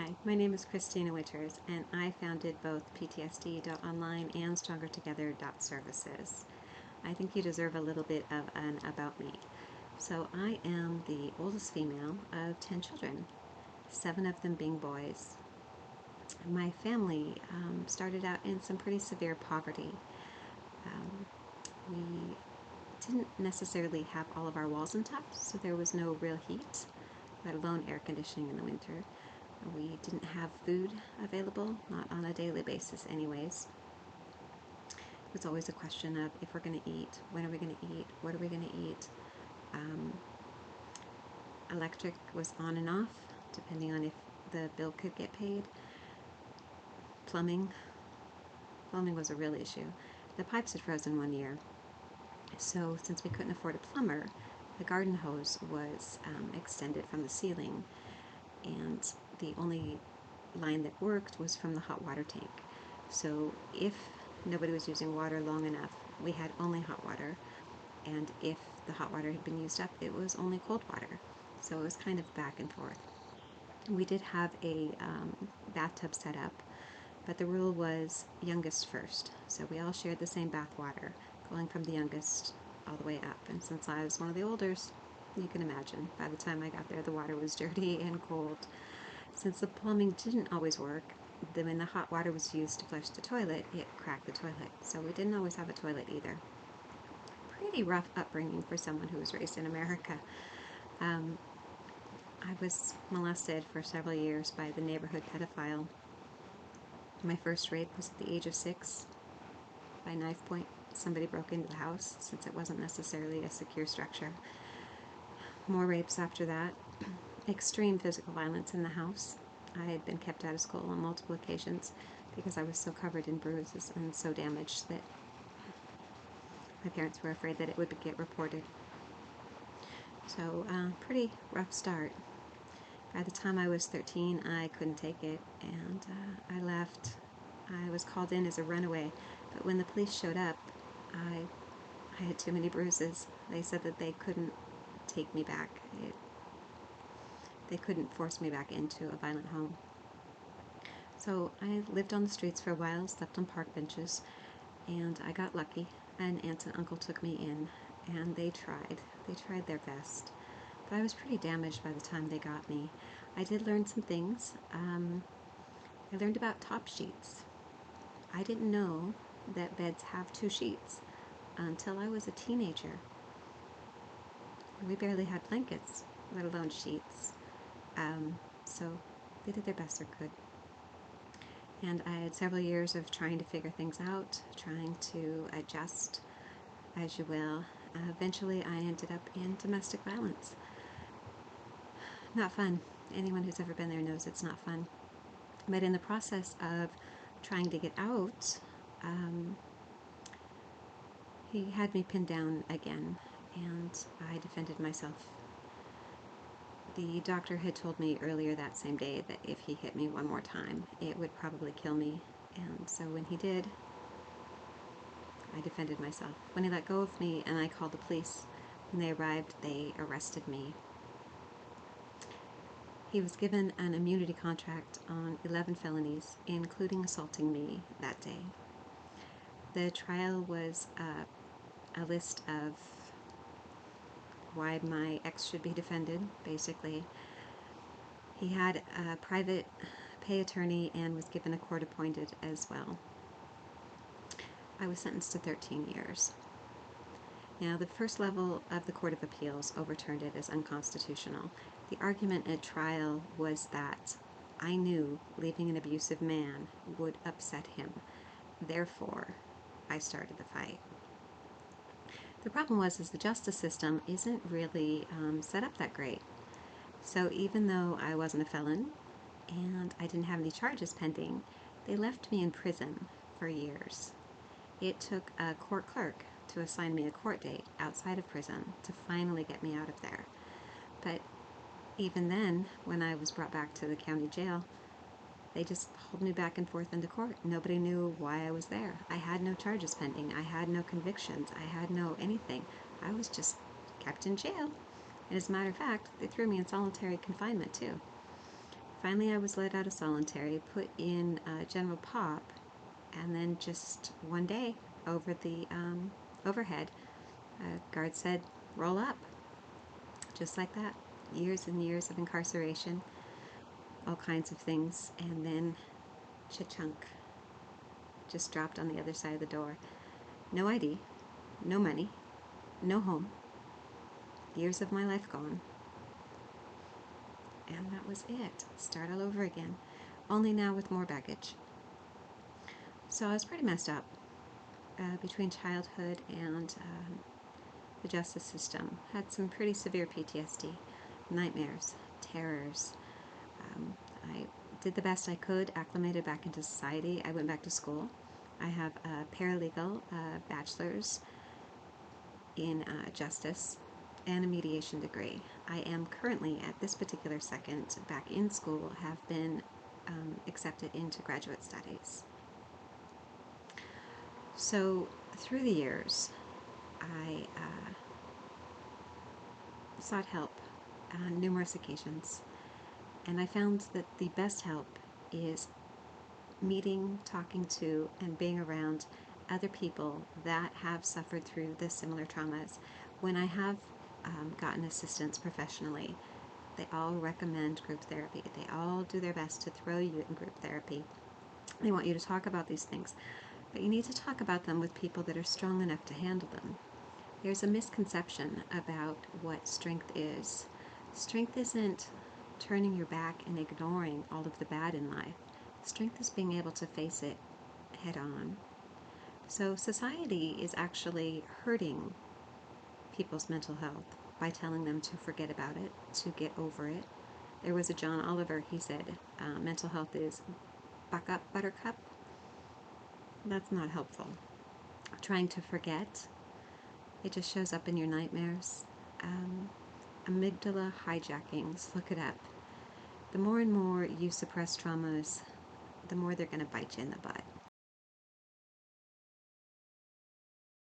Hi, my name is Christina Witters, and I founded both PTSD.online and StrongerTogether.services. I think you deserve a little bit of an about me. So I am the oldest female of 10 children, 7 of them being boys. My family started out in some pretty severe poverty. We didn't necessarily have all of our walls intact, so there was no real heat, let alone air conditioning in the winter. We didn't have food available, not on a daily basis anyways. It was always a question of if we're going to eat, when are we going to eat, what are we going to eat. Electric was on and off, depending on if the bill could get paid. Plumbing was a real issue. The pipes had frozen one year, so since we couldn't afford a plumber, the garden hose was extended from the ceiling, and the only line that worked was from the hot water tank. So if nobody was using water long enough, we had only hot water, and if the hot water had been used up, it was only cold water. So it was kind of back and forth. We did have a bathtub set up, but the rule was youngest first. So we all shared the same bath water, going from the youngest all the way up. And since I was one of the olders, you can imagine, by the time I got there, the water was dirty and cold. Since the plumbing didn't always work, then when the hot water was used to flush the toilet, it cracked the toilet. So we didn't always have a toilet either. Pretty rough upbringing for someone who was raised in America. I was molested for several years by the neighborhood pedophile. My first rape was at the age of 6 by knife point. Somebody broke into the house since it wasn't necessarily a secure structure. More rapes after that. Extreme physical violence in the house. I had been kept out of school on multiple occasions because I was so covered in bruises and so damaged that my parents were afraid that it would get reported. So, pretty rough start. By the time I was 13, I couldn't take it, and I left. I was called in as a runaway, but when the police showed up, I had too many bruises. They said that they couldn't take me back. They couldn't force me back into a violent home. So I lived on the streets for a while, slept on park benches, and I got lucky. An aunt and uncle took me in, and they tried their best. But I was pretty damaged by the time they got me. I did learn some things. I learned about top sheets. I didn't know that beds have 2 sheets until I was a teenager. We barely had blankets, let alone sheets. So they did their best they could. And I had several years of trying to figure things out, trying to adjust, as you will. Eventually I ended up in domestic violence. Not fun. Anyone who's ever been there knows it's not fun. But in the process of trying to get out, he had me pinned down again, and I defended myself. The doctor had told me earlier that same day that if he hit me one more time, it would probably kill me. And so when he did, I defended myself. When he let go of me and I called the police, when they arrived, they arrested me. He was given an immunity contract on 11 felonies, including assaulting me that day. The trial was a list of why my ex should be defended, basically. He had a private pay attorney and was given a court appointed as well. I was sentenced to 13 years. Now, the first level of the Court of Appeals overturned it as unconstitutional. The argument at trial was that I knew leaving an abusive man would upset him. Therefore, I started the fight. The problem was the justice system isn't really set up that great. So even though I wasn't a felon and I didn't have any charges pending, they left me in prison for years. It took a court clerk to assign me a court date outside of prison to finally get me out of there. But even then, when I was brought back to the county jail, they just hauled me back and forth into court. Nobody knew why I was there. I had no charges pending. I had no convictions. I had no anything. I was just kept in jail. And as a matter of fact, they threw me in solitary confinement too Finally, I was let out of solitary, put in general pop, and then just one day, over the overhead, a guard said, "Roll up." Just like that. Years and years of incarceration, all kinds of things, and then cha-chunk, just dropped on the other side of the door. No ID, no money, no home. Years of my life gone. And that was it. Start all over again. Only now with more baggage. So I was pretty messed up between childhood and the justice system. Had some pretty severe PTSD, nightmares, terrors. I did the best I could, acclimated back into society. I went back to school. I have a paralegal, bachelor's in justice, and a mediation degree. I am currently, at this particular second, back in school, have been accepted into graduate studies. So through the years, I sought help on numerous occasions, and I found that the best help is meeting, talking to, and being around other people that have suffered through the similar traumas. When I have gotten assistance professionally, they all recommend group therapy. They all do their best to throw you in group therapy. They want you to talk about these things, but you need to talk about them with people that are strong enough to handle them. There's a misconception about what strength is. Strength isn't turning your back and ignoring all of the bad in life. Strength is being able to face it head on. So society is actually hurting people's mental health by telling them to forget about it, to get over it. There was a John Oliver, he said, mental health is buck up, buttercup. That's not helpful. Trying to forget, it just shows up in your nightmares. Amygdala hijackings, look it up. The more and more you suppress traumas, the more they're going to bite you in the butt.